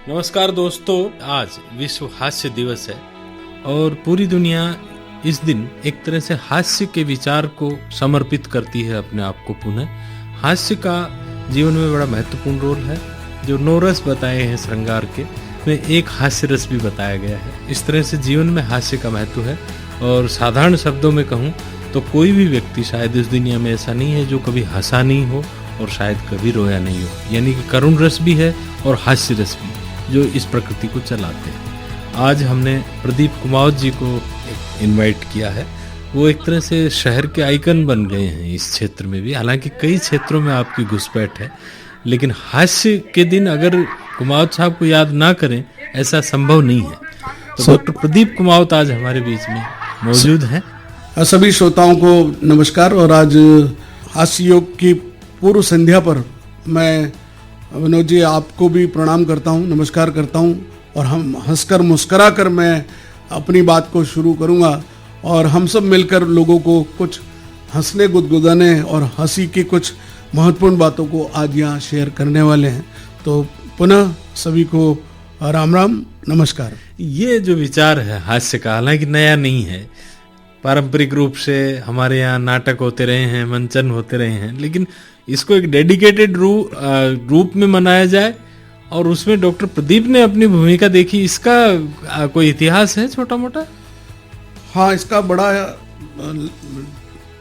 नमस्कार दोस्तों, आज विश्व हास्य दिवस है और पूरी दुनिया इस दिन एक तरह से हास्य के विचार को समर्पित करती है अपने आप को पुनः। हास्य का जीवन में बड़ा महत्वपूर्ण रोल है। जो 9 रस बताए हैं श्रृंगार के, में एक हास्य रस भी बताया गया है। इस तरह से जीवन में हास्य का महत्व है और साधारण शब्दों में कहूँ तो कोई भी व्यक्ति शायद इस दुनिया में ऐसा नहीं है जो कभी हंसा नहीं हो और शायद कभी रोया नहीं हो। यानी कि करुण रस भी है और हास्य रस भी, जो इस प्रकृति को चलाते हैं। आज हमने प्रदीप कुमावत जी को इनवाइट किया है। वो एक तरह से शहर के आइकन बन गए हैं इस क्षेत्र में भी। हालांकि कई क्षेत्रों में आपकी घुसपैठ है, लेकिन हास्य के दिन अगर कुमावत साहब को याद ना करें ऐसा संभव नहीं है। तो डॉक्टर प्रदीप कुमावत आज हमारे बीच में मौजूद हैं। सभी श्रोताओं को नमस्कार। और आज हास्य योग की पूर्व संध्या पर मैं विनोद जी आपको भी प्रणाम करता हूं, नमस्कार करता हूं। और हम हंसकर मुस्करा कर मैं अपनी बात को शुरू करूंगा और हम सब मिलकर लोगों को कुछ हंसने गुदगुदाने और हंसी की कुछ महत्वपूर्ण बातों को आज यहाँ शेयर करने वाले हैं। तो पुनः सभी को राम राम, नमस्कार। ये जो विचार है हास्य का, हालांकि नया नहीं है। पारंपरिक रूप से हमारे यहाँ नाटक होते रहे हैं, मंचन होते रहे हैं, लेकिन इसको एक डेडिकेटेड रूप में मनाया जाए और उसमें डॉक्टर प्रदीप ने अपनी भूमिका देखी, इसका कोई इतिहास है छोटा मोटा? हाँ, इसका बड़ा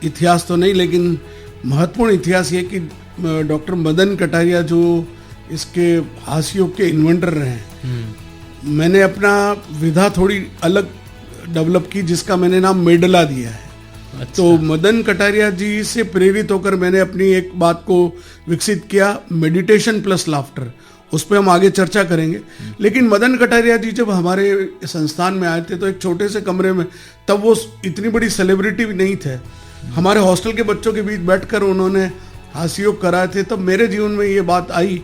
इतिहास तो नहीं, लेकिन महत्वपूर्ण इतिहास ये कि डॉक्टर मदन कटारिया जो इसके हास्य योग के इन्वेंटर रहे हैं, मैंने अपना विधा थोड़ी अलग डेवलप की जिसका मैंने नाम मेडला दिया है। अच्छा। तो मदन कटारिया जी से प्रेरित होकर मैंने अपनी एक बात को विकसित किया, मेडिटेशन प्लस लाफ्टर। उस पर हम आगे चर्चा करेंगे। लेकिन मदन कटारिया जी जब हमारे संस्थान में आए थे तो एक छोटे से कमरे में, तब वो इतनी बड़ी सेलिब्रिटी भी नहीं थे, हमारे हॉस्टल के बच्चों के बीच बैठकर उन्होंने हास्य योग कराए थे। तब मेरे जीवन में ये बात आई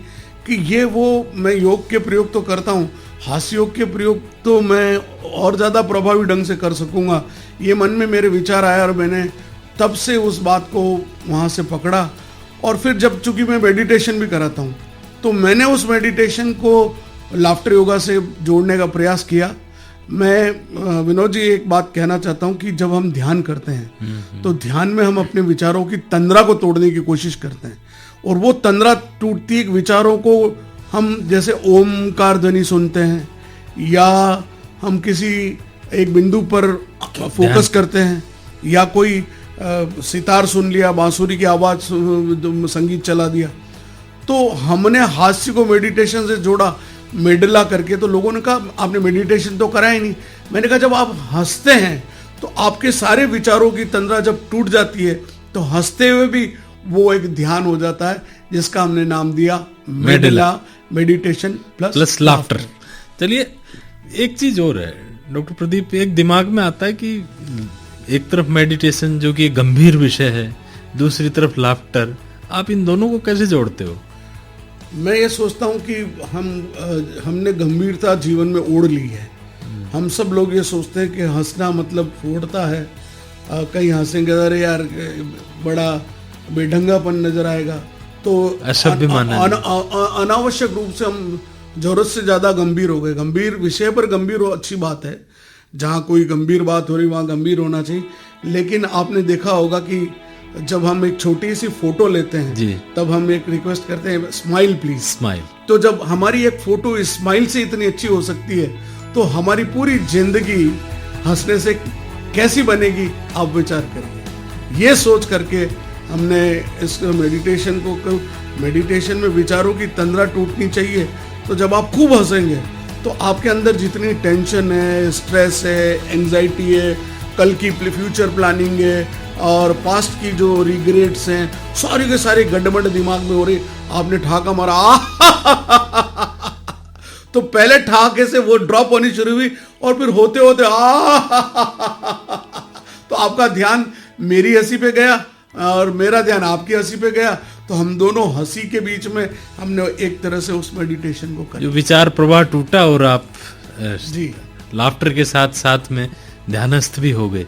कि ये वो मैं योग के प्रयोग तो करता हूँ, हास्य योग के प्रयोग तो मैं और ज़्यादा प्रभावी ढंग से कर सकूँगा। ये मन में मेरे विचार आया और मैंने तब से उस बात को वहाँ से पकड़ा। और फिर जब चूँकि मैं मेडिटेशन भी कराता हूँ तो मैंने उस मेडिटेशन को लाफ्टर योगा से जोड़ने का प्रयास किया। मैं विनोद जी एक बात कहना चाहता हूँ कि जब हम ध्यान करते हैं तो ध्यान में हम अपने विचारों की तंद्रा को तोड़ने की कोशिश करते हैं और वो तंद्रा टूटती है। विचारों को हम जैसे ओमकार ध्वनि सुनते हैं या हम किसी एक बिंदु पर फोकस करते हैं या कोई सितार सुन लिया, बांसुरी की आवाज संगीत चला दिया। तो हमने हास्य को मेडिटेशन से जोड़ा, मेडला करके। तो लोगों ने कहा आपने मेडिटेशन तो करा ही नहीं। मैंने कहा जब आप हंसते हैं तो आपके सारे विचारों की तंद्रा जब टूट जाती है तो हंसते हुए भी वो एक ध्यान हो जाता है, जिसका हमने नाम दिया मेडला, मेडिटेशन प्लस लाफ्टर। चलिए, एक चीज और है डॉक्टर प्रदीप, एक दिमाग में आता है कि एक तरफ मेडिटेशन जो कि गंभीर विषय है, दूसरी तरफ लाफ्टर, आप इन दोनों को कैसे जोड़ते हो? मैं ये सोचता हूँ कि हमने गंभीरता जीवन में ओढ़ ली है। हम सब लोग ये सोचते हैं कि हंसना मतलब फोड़ता है, कहीं हंसेंगे अरे यार बड़ा बेढंगापन नजर आएगा, तो अनावश्यक रूप से हम जरूरत से ज्यादा गंभीर हो गए। गंभीर विषय पर गंभीर हो, अच्छी बात है, जहाँ कोई गंभीर बात हो रही वहाँ गंभीर होना चाहिए। लेकिन आपने देखा होगा कि जब हम एक छोटी सी फोटो लेते हैं तब हम एक रिक्वेस्ट करते हैं, स्माइल प्लीज, स्माइल। तो जब हमारी एक फोटो स्माइल से इतनी अच्छी हो सकती है तो हमारी पूरी जिंदगी हंसने से कैसी बनेगी, आप विचार करिए। ये सोच करके हमने इस मेडिटेशन में विचारों की तंद्रा टूटनी चाहिए। तो जब आप खूब हंसेंगे तो आपके अंदर जितनी टेंशन है, स्ट्रेस है, एंजाइटी है, कल की फ्यूचर प्लानिंग है और पास्ट की जो रिग्रेट्स हैं, सारी के सारे गड़बड़ दिमाग में हो रही। आपने ठहाका मारा तो पहले ठहाके से वो ड्रॉप होनी शुरू हुई और फिर होते होते तो आपका ध्यान मेरी हंसी पे गया और मेरा ध्यान आपकी हंसी पे गया। तो हम दोनों हंसी के बीच में हमने एक तरह से उस मेडिटेशन को किया। विचार प्रवाह टूटा और आप जी लाफ्टर के साथ साथ में ध्यानस्थ भी हो गए।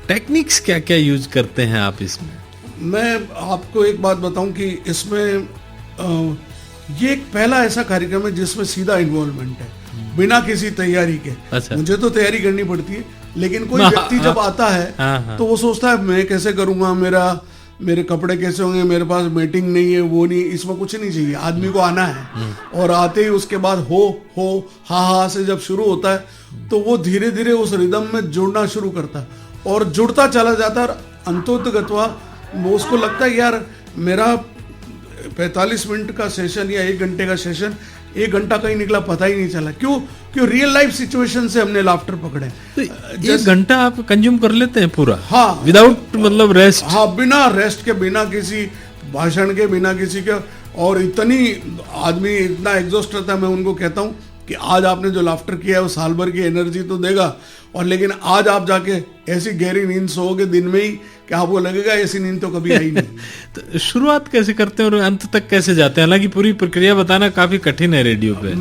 टेक्निक्स क्या क्या यूज करते हैं आप इसमें? मैं आपको एक बात बताऊं कि इसमें ये एक पहला ऐसा कार्यक्रम है जिसमें सीधा इन्वॉल्वमेंट है, बिना किसी तैयारी के। अच्छा। मुझे तो तैयारी करनी पड़ती है, लेकिन कोई व्यक्ति जब आता है तो वो सोचता है मैं कैसे करूंगा, मेरे कपड़े कैसे होंगे, मेरे पास मीटिंग नहीं है, वो नहीं, इसमें कुछ नहीं चाहिए, आदमी को आना है। और आते ही उसके बाद हो हा से जब शुरू होता है तो वो धीरे धीरे उस रिदम में जुड़ना शुरू करता है और जुड़ता चला जाता है। अंतोतगत्वा वो उसको लगता है यार मेरा 45 मिनट का सेशन या 1 घंटे का सेशन 1 घंटा कहीं निकला पता ही नहीं चला। क्यों? रियल लाइफ सिचुएशन से हमने लाफ्टर पकड़े। तो 1 घंटा आप कंज्यूम कर लेते हैं पूरा? हाँ, विदाउट मतलब रेस्ट? हाँ, बिना रेस्ट के, बिना किसी भाषण के, बिना किसी के। और आदमी इतना एग्जॉस्ट रहता है, मैं उनको कहता हूँ कि आज आपने जो लाफ्टर किया है वो साल भर की एनर्जी तो देगा, और लेकिन आज आप जाके ऐसी गहरी नींद सोओगे दिन में ही कि आपको लगेगा ऐसी नींद तो कभी आई नहीं। तो शुरुआत कैसे करते हैं और अंत तक कैसे जाते हैं? हालांकि पूरी प्रक्रिया बताना काफी कठिन है रेडियो पे।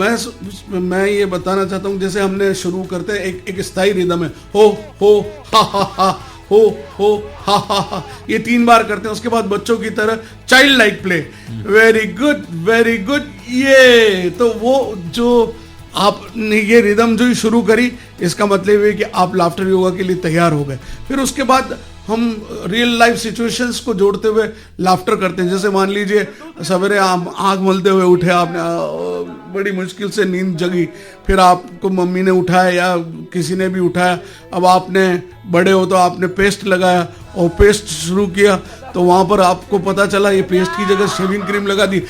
मैं ये बताना चाहता हूँ, जैसे हमने शुरू करते हैं एक स्थायी रिदम है, हो हा हो हा, ये 3 बार करते हैं। उसके बाद बच्चों की तरह child like play, very good ये। तो वो जो आपने ये रिदम जो ही शुरू करी, इसका मतलब है कि आप लाफ्टर योगा के लिए तैयार हो गए। फिर उसके बाद हम रियल लाइफ सिचुएशंस को जोड़ते हुए लाफ्टर करते हैं। जैसे मान लीजिए सवेरे आंख मलते हुए उठे आपने, बड़ी मुश्किल से नींद जगी, फिर आपको मम्मी ने उठाया या किसी ने भी उठाया, अब आपने बड़े हो तो आपने पेस्ट लगाया और पेस्ट शुरू किया, तो वहां पर आपको पता चला ये पेस्ट की जगह शेविंग क्रीम लगा दी।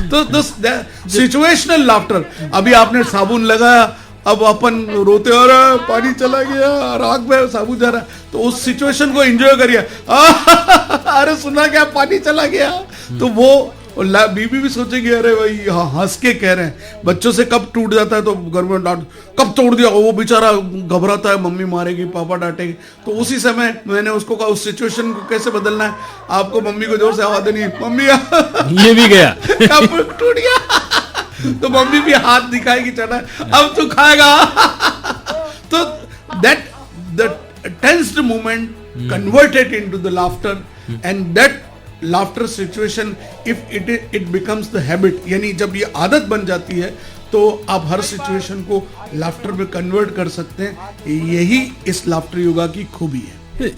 तो सिचुएशनल लाफ्टर। अभी आपने साबुन लगाया, अब अपन रोते और पानी चला गया और आंख में साबुन जा रहा है, तो उस सिचुएशन को एंजॉय करिए। अरे सुना क्या, पानी चला गया। तो वो बीबी भी सोचेगी अरे भाई हंस के कह रहे हैं। बच्चों से कब टूट जाता है तो घर में डांट, कब तोड़ दिया, वो बेचारा घबराता है, मम्मी मारेगी, पापा डांटेगी। तो उसी समय मैंने उसको कहा उस सिचुएशन को कैसे बदलना है, आपको मम्मी को जोर से आवाज देनी, मम्मी ये भी गया, कब टूट गया, तो मम्मी भी हाथ दिखाएगी, चढ़ा अब तू खाएगा। तो that the tensed moment converted into the laughter, and that laughter situation if it becomes the habit, यानी जब ये आदत बन जाती है तो आप हर सिचुएशन को लाफ्टर में कन्वर्ट कर सकते हैं। यही इस लाफ्टर योगा की खूबी है।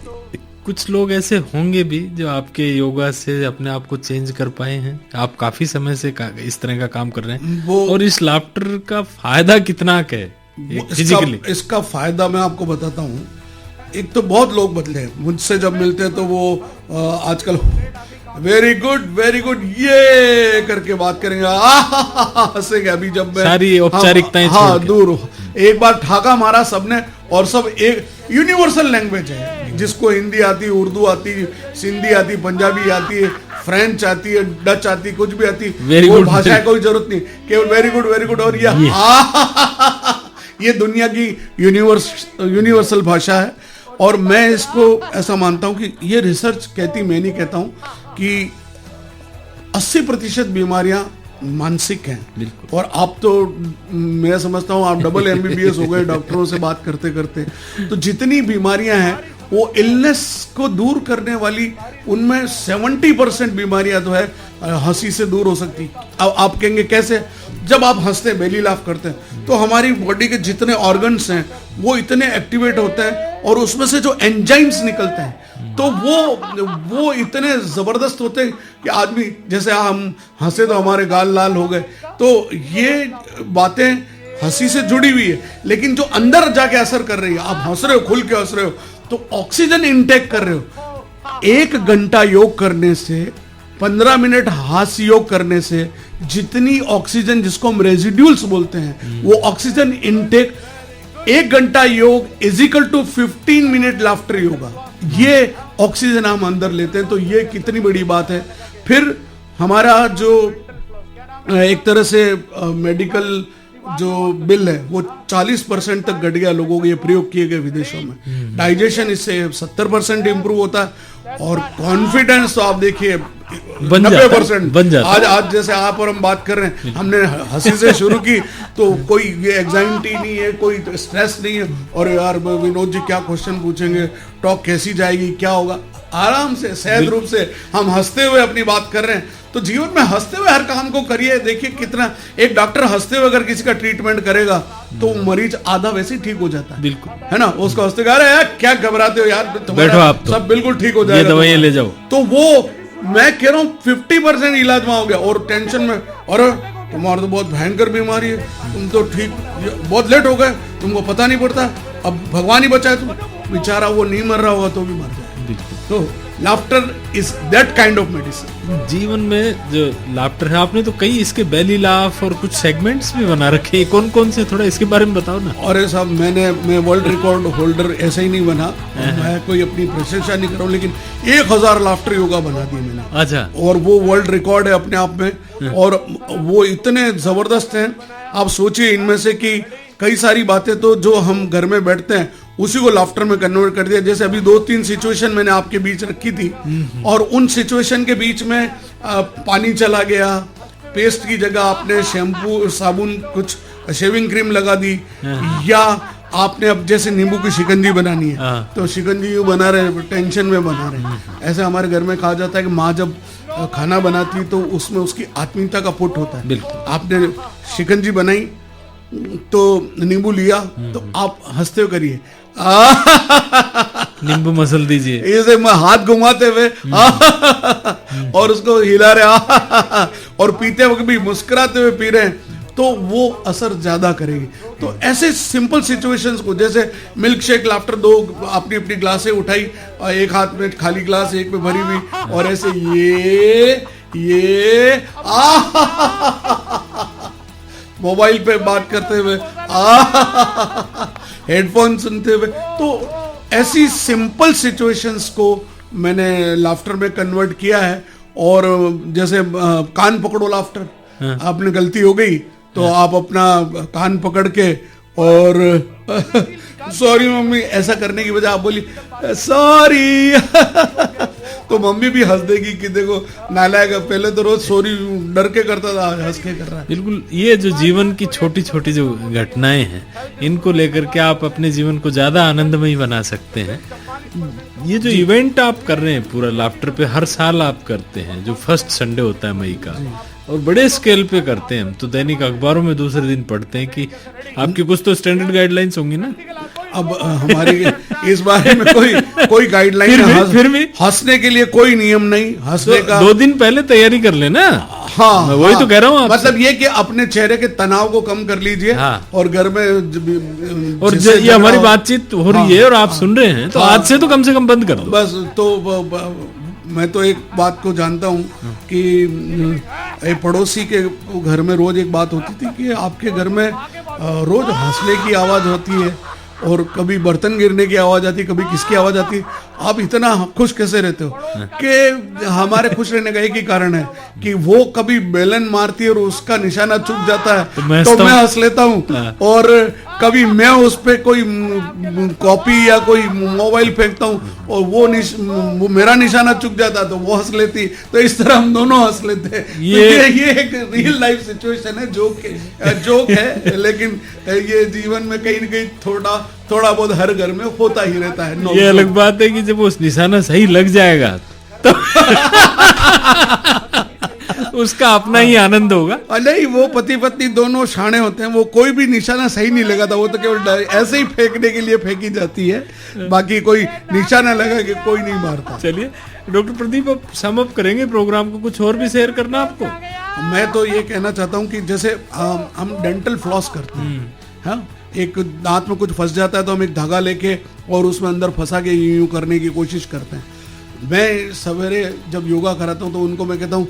कुछ लोग ऐसे होंगे भी जो आपके योगा से अपने आप को चेंज कर पाए हैं। आप काफी समय से इस तरह का काम कर रहे हैं, और इस लाफ्टर का फायदा कितना है फिजिकली? इसका फायदा मैं आपको बताता हूँ। एक तो बहुत लोग बदले हैं, मुझसे जब मिलते हैं तो वो आजकल वेरी गुड ये करके बात करेंगे, हंसेंगे। अभी जब मैं सारी औपचारिकताएं दूर, एक बार ठाका मारा सबने, और सब एक यूनिवर्सल लैंग्वेज है, जिसको हिंदी आती, उर्दू आती, सिंधी आती, पंजाबी आती है, फ्रेंच आती है, डच आती, कुछ भी आती, वो भाषा कोई जरूरत नहीं, केवल वेरी गुड। और ये दुनिया की यूनिवर्सल भाषा है। और मैं इसको ऐसा मानता हूं कि ये रिसर्च कहती, मैं नहीं कहता हूं, कि 80% बीमारियां मानसिक हैं। और आप तो, मैं समझता हूं आप डबल MBBS हो गए डॉक्टरों से बात करते करते। तो जितनी बीमारियां हैं वो इलनेस को दूर करने वाली, उनमें 70% बीमारियां तो है हंसी से दूर हो सकती। अब आप कहेंगे कैसे? जब आप हंसते हैं, बेली लाफ करते हैं, तो हमारी बॉडी के जितने ऑर्गन्स हैं वो इतने एक्टिवेट होते हैं, और उसमें से जो एंजाइम्स निकलते हैं तो वो इतने जबरदस्त होते हैं कि आदमी, जैसे हम हंसे तो हमारे गाल लाल हो गए। तो ये बातें हंसी से जुड़ी हुई है, लेकिन जो अंदर जाके असर कर रही है, आप हंस रहे हो, खुल के हंस रहे हो, तो ऑक्सीजन इनटेक कर रहे हो। 1 घंटा योग करने से, 15 मिनट हास्य योग करने से जितनी ऑक्सीजन, जिसको हम रेजिड्यूल्स बोलते हैं, वो ऑक्सीजन इनटेक 1 घंटा योग is equal to 15 minute laughter yoga. ये ऑक्सीजन हम अंदर लेते हैं, तो ये कितनी बड़ी बात है। फिर हमारा जो एक तरह से मेडिकल जो बिल है वो 40% तक घट गया लोगों के, ये प्रयोग किए गए विदेशों में। डाइजेशन इससे 70% इंप्रूव होता है, और कॉन्फिडेंस तो आप देखिए बन जाता है, 90% बन जाता है। आज जैसे आप और हम बात कर रहे हैं, हमने हंसी से शुरू की तो कोई ये एग्जाइटी नहीं है, कोई स्ट्रेस नहीं है, और यार विनोद जी क्या क्वेश्चन पूछेंगे, टॉक कैसी जाएगी, क्या होगा, आराम से सहज रूप से हम हंसते हुए अपनी बात कर रहे हैं। तो जीवन में हंसते हुए हर काम को करिए। देखिए कितना एक डॉक्टर हंसते हुए अगर किसी का ट्रीटमेंट करेगा तो मरीज आधा वैसे ही ठीक हो जाता है, बिल्कुल, है ना। उसको हंसते कह रहे यार क्या घबराते हो यार, बैठो आप तो, सब बिल्कुल ठीक हो जाएगा, ये दवाइयां ले जाओ। तो वो मैं कह रहा हूँ 50% इलाज वहां हो गया। और टेंशन में, अरे तुम्हारा तो बहुत भयंकर बीमारी है, तुम तो ठीक बहुत लेट हो गए, तुमको पता नहीं पड़ता, अब भगवान ही बचाए तुम, बेचारा वो नहीं मर रहा होगा तो भी मर जाए। तो laughter is that kind of medicine. जीवन में जो लाफ्टर है, आपने तो कई इसके बेली लाफ और कुछ सेगमेंट्स भी बना रखे हैं, कौन कौन से, थोड़ा इसके बारे में बताओ ना। अरे साहब मैं वर्ल्ड रिकॉर्ड होल्डर ऐसे ही नहीं बना, मैं कोई अपनी प्रशंसा नहीं कर रहा हूँ, लेकिन 1000 लाफ्टर योगा बना दिए मैंने। अच्छा। और वो वर्ल्ड रिकॉर्ड है अपने आप में, और वो इतने जबरदस्त हैं। आप सोचिए इनमें से कि कई सारी बातें तो जो हम घर में बैठते हैं उसी को लाफ्टर में कन्वर्ट कर दिया। जैसे अभी 2-3 सिचुएशन मैंने आपके बीच रखी थी, और उन सिचुएशन के बीच में पानी चला गया, पेस्ट की जगह आपने शैम्पू साबुन कुछ शेविंग क्रीम लगा दी, या आपने अब जैसे नींबू की शिकंजी बनानी है तो शिकंजी बना रहे, टेंशन में बना रहे। ऐसे हमारे घर में कहा जाता है कि माँ जब खाना बनाती तो उसमें उसकी आत्मीयता का पुट होता है। आपने शिकंजी बनाई तो नींबू लिया तो आप हंसते हुए करिए, नींबू मसल दीजिए, ऐसे हाथ घुमाते हुए और उसको हिला रहे, और पीते वक्त भी मुस्कुराते हुए पी रहे हैं, तो वो असर ज्यादा करेगी। तो ऐसे सिंपल सिचुएशंस को, जैसे मिल्क शेक लाफ्टर, 2 अपनी अपनी ग्लासें उठाई, एक हाथ में खाली ग्लास एक में भरी हुई, और ऐसे ये मोबाइल पे बात करते हुए, हेडफोन सुनते हुए, तो ऐसी सिंपल सिचुएशंस को मैंने लाफ्टर में कन्वर्ट किया है। और जैसे कान पकड़ो लाफ्टर, आपने गलती हो गई तो आप अपना कान पकड़ के और सॉरी मम्मी ऐसा करने की बजाय आप बोली सॉरी तो मम्मी भी हंस देगी कि देखो नालायक, पहले तो रोज सॉरी डर के करता था, हंस के कर रहा है। बिल्कुल, ये जो जीवन की छोटी छोटी जो घटनाएं हैं, इनको लेकर के आप अपने जीवन को ज्यादा आनंदमय बना सकते हैं। ये जो इवेंट आप कर रहे हैं पूरा लाफ्टर पे, हर साल आप करते हैं, जो फर्स्ट संडे होता है मई का, और बड़े स्केल पे करते हैं। हम तो दैनिक अखबारों में दूसरे दिन पढ़ते हैं कि आपकी कुछ तो स्टैंडर्ड गाइडलाइंस होंगी ना। अब हमारी इस बारे में कोई गाइडलाइन, फिर भी हंसने के लिए कोई नियम नहीं, हंसने का 2 दिन पहले तैयारी कर लेना। हाँ, मैं वही तो कह रहा हूँ, मतलब ये कि अपने चेहरे के तनाव को कम कर लीजिए। और घर में और ये हमारी बातचीत हो रही है और आप सुन रहे हैं, तो आज से तो कम बंद कर दो बस। तो मैं तो एक बात को जानता हूँ कि एक पड़ोसी के घर में रोज एक बात होती थी कि आपके घर में रोज हंसने की आवाज होती है, और कभी बर्तन गिरने की आवाज आती, कभी किसकी आवाज आती, आप इतना खुश कैसे रहते हो? कि हमारे खुश रहने का एक ही कारण है कि वो कभी बेलन मारती है और उसका निशाना चूक जाता है तो मैं हंस लेता हूँ, और कभी मैं उस पे कोई कॉपी या कोई मोबाइल फेंकता हूँ और वो मेरा निशाना चूक जाता है तो वो हंस लेती, तो इस तरह हम दोनों हंस लेते हैं। ये एक रियल लाइफ सिचुएशन है, जोक है, लेकिन ये जीवन में कहीं न कहीं थोड़ा बहुत हर घर में होता ही रहता है। ये अलग बात है कि जब उस निशाना सही लग जाएगा तो उसका अपना ही आनंद होगा। नहीं, वो पति पत्नी दोनों शाणे होते हैं, वो कोई भी निशाना सही नहीं लगाता, वो तो केवल ऐसे ही फेंकने के लिए फेंकी जाती है, बाकी कोई निशाना लगा के कोई नहीं मारता। चलिए डॉक्टर प्रदीप, अब सम अप करेंगे प्रोग्राम को, कुछ और भी शेयर करना आपको? मैं तो ये कहना चाहता हूँ कि जैसे हम डेंटल फ्लॉस करते हैं, हाँ, एक दांत में कुछ फंस जाता है तो हम एक धागा लेके और उसमें अंदर फंसा के यूं करने की कोशिश करते हैं। मैं सवेरे जब योगा कराता हूँ तो उनको मैं कहता हूँ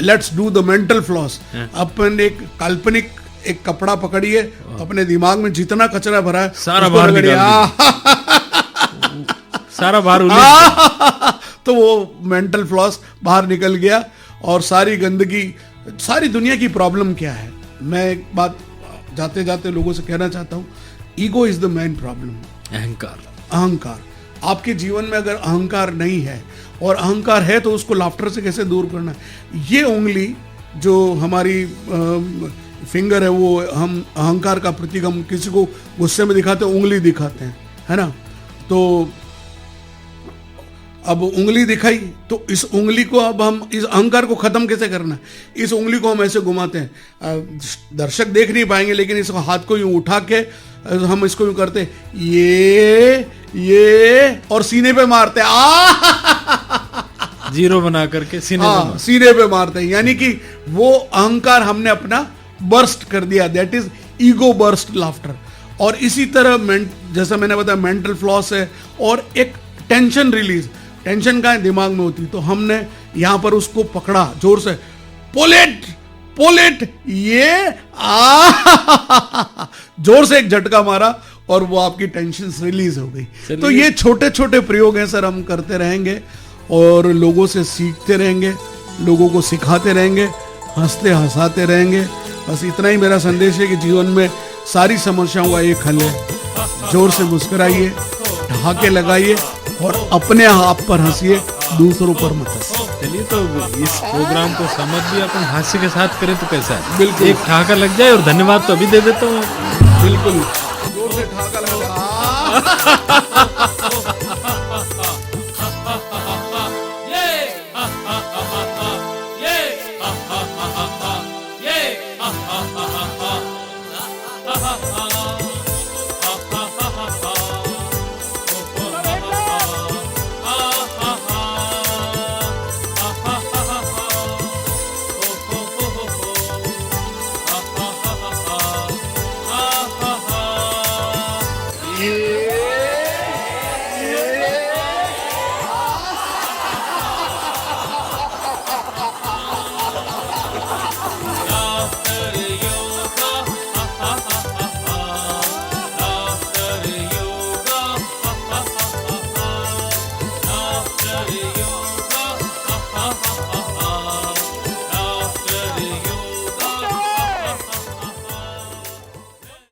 let's do the mental floss. अपन एक काल्पनिक एक कपड़ा पकड़िए, अपने दिमाग में जितना कचरा भरा है सारा बाहर सारा बाहर तो वो मेंटल फ्लॉस बाहर निकल गया, और सारी गंदगी, सारी दुनिया की प्रॉब्लम क्या है। मैं एक बात जाते जाते लोगों से कहना चाहता हूँ, ego is the main problem. अहंकार। आपके जीवन में अगर अहंकार नहीं है और अहंकार है तो उसको लाफ्टर से कैसे दूर करना है। ये उंगली जो हमारी फिंगर है, वो हम अहंकार का प्रतीक, हम किसी को गुस्से में दिखाते हैं, उंगली दिखाते हैं, है ना। तो अब उंगली दिखाई, तो इस उंगली को अब हम इस अहंकार को खत्म कैसे करना है। इस उंगली को हम ऐसे घुमाते हैं, दर्शक देख नहीं पाएंगे, लेकिन इस हाथ को यूं उठा के हम इसको यूं करते हैं, ये और सीने पे मारते हैं, जीरो बना करके सीने पे मारते हैं। यानी कि वो अहंकार हमने अपना बर्स्ट कर दिया, that is ego burst laughter. और इसी तरह जैसा मैंने बताया मेंटल फ्लॉस है, और एक टेंशन रिलीज, टेंशन का दिमाग में होती, तो हमने यहां पर उसको पकड़ा जोर से, पोलेट ये जोर से एक झटका मारा और वो आपकी टेंशन रिलीज हो गई। तो ये छोटे छोटे प्रयोग हैं सर, हम करते रहेंगे और लोगों से सीखते रहेंगे, लोगों को सिखाते रहेंगे, हंसते हंसाते रहेंगे। बस इतना ही मेरा संदेश है कि जीवन में सारी समस्याओं का एक हल है, जोर से मुस्कुराइए, ठहाके लगाइए और अपने आप पर हंसिए, दूसरों पर मत हंसिए। चलिए, तो इस प्रोग्राम को समझ भी अपन हास्य के साथ करें तो कैसा है? बिल्कुल, एक ठहाका लग जाए, और धन्यवाद तो अभी दे देता हूँ। बिल्कुल, जोर से ठहाका लगा। ये